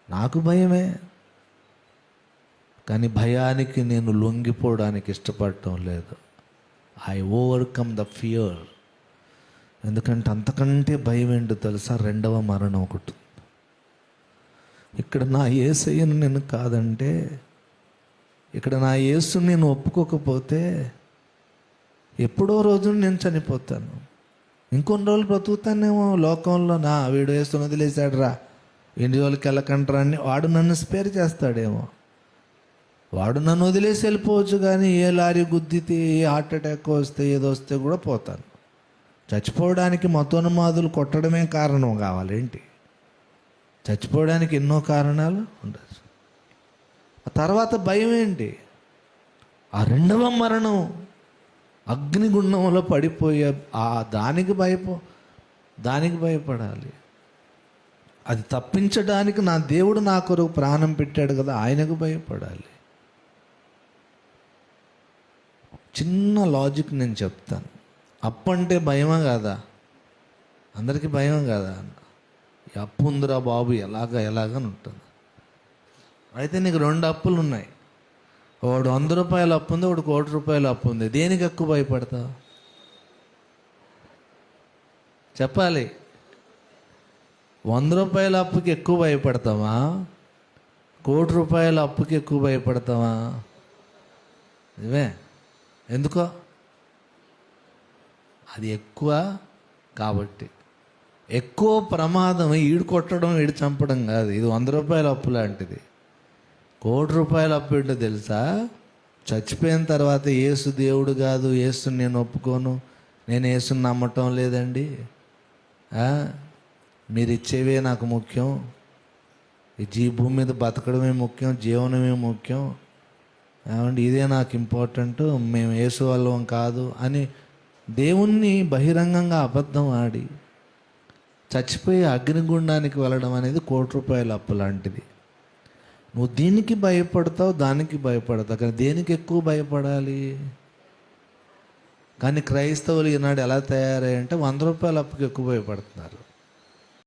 నాకు భయమే, కానీ భయానికి నేను లొంగిపోవడానికి ఇష్టపడటం లేదు. I overcome the fear. ఎందుకంటే అంతకంటే భయం ఏంటో తెలుసా? రెండవ మరణం ఒకటి. ఇక్కడ నా యేసయ్యను నేను కాదంటే, ఇక్కడ నా యేసుని నేను ఒప్పుకోకపోతే ఎప్పుడో రోజు నేను చనిపోతాను. ఇంకొన్ని రోజులు బ్రతుకుతానేమో లోకంలో. వీడు యేసుని వదిలేశాడు రా, ఎన్ని రోజులకి వెళ్ళకంటారా అని వాడు నన్ను స్పేర్ చేస్తాడేమో. వాడు నన్ను వదిలేసి వెళ్ళిపోవచ్చు, కానీ ఏ లారీ గుద్దితే, ఏ హార్ట్ అటాక్ వస్తే, ఏదో వస్తే కూడా పోతాను. చచ్చిపోవడానికి మతోన్మాదులు కొట్టడమే కారణం కావాలేంటి? చచ్చిపోవడానికి ఎన్నో కారణాలు ఉండొచ్చు. ఆ తర్వాత భయం ఏంటి? ఆ రెండవ మరణం, అగ్నిగుండంలో పడిపోయే దానికి భయపడాలి. అది తప్పించడానికి నా దేవుడు నా కొరకు ప్రాణం పెట్టాడు కదా, ఆయనకు భయపడాలి. చిన్న లాజిక్ నేను చెప్తాను. అప్పు అంటే భయమా కాదా? అందరికీ భయం కాదా? ఈ అప్పు ఉందిరా బాబు, ఎలాగని ఉంటుంది. అయితే నీకు 2 అప్పులు ఉన్నాయి. వాడు 100 రూపాయల అప్పు ఉంది, వాడు 1 కోటి రూపాయల అప్పు ఉంది. దేనికి ఎక్కువ భయపడతావు? చెప్పాలి. 100 రూపాయల అప్పుకి ఎక్కువ భయపడతావా? 1 కోటి రూపాయల అప్పుకి ఎక్కువ భయపడతావా? ఇవే ఎందుకో? అది ఎక్కువ కాబట్టి. ఎక్కువ ప్రమాదం ఈడు కొట్టడం, ఈడు చంపడం కాదు. ఇది 100 రూపాయల అప్పు లాంటిది. 1 కోటి రూపాయల అప్పు ఏంటో తెలుసా? చచ్చిపోయిన తర్వాత యేసు దేవుడు కాదు, యేసుని నేను ఒప్పుకోను, నేను యేసుని నమ్మటం లేదండి, మీరు ఇచ్చేవే నాకు ముఖ్యం, ఈ భూమి మీద బతకడమే ముఖ్యం, జీవనమే ముఖ్యం, ఏమండి ఇదే నాకు ఇంపార్టెంట్, మేము యేసు వాళ్ళం కాదు అని దేవుణ్ణి బహిరంగంగా అబద్ధం ఆడి చచ్చిపోయి అగ్నిగుండానికి వెళ్ళడం అనేది 1 కోటి రూపాయల అప్పు లాంటిది. నువ్వు దీనికి భయపడతావు, దానికి భయపడతావు, కానీ దేనికి ఎక్కువ భయపడాలి? కానీ క్రైస్తవులు ఈనాడు ఎలా తయారయ్యంటే 100 రూపాయల అప్పుకి ఎక్కువ భయపడుతున్నారు.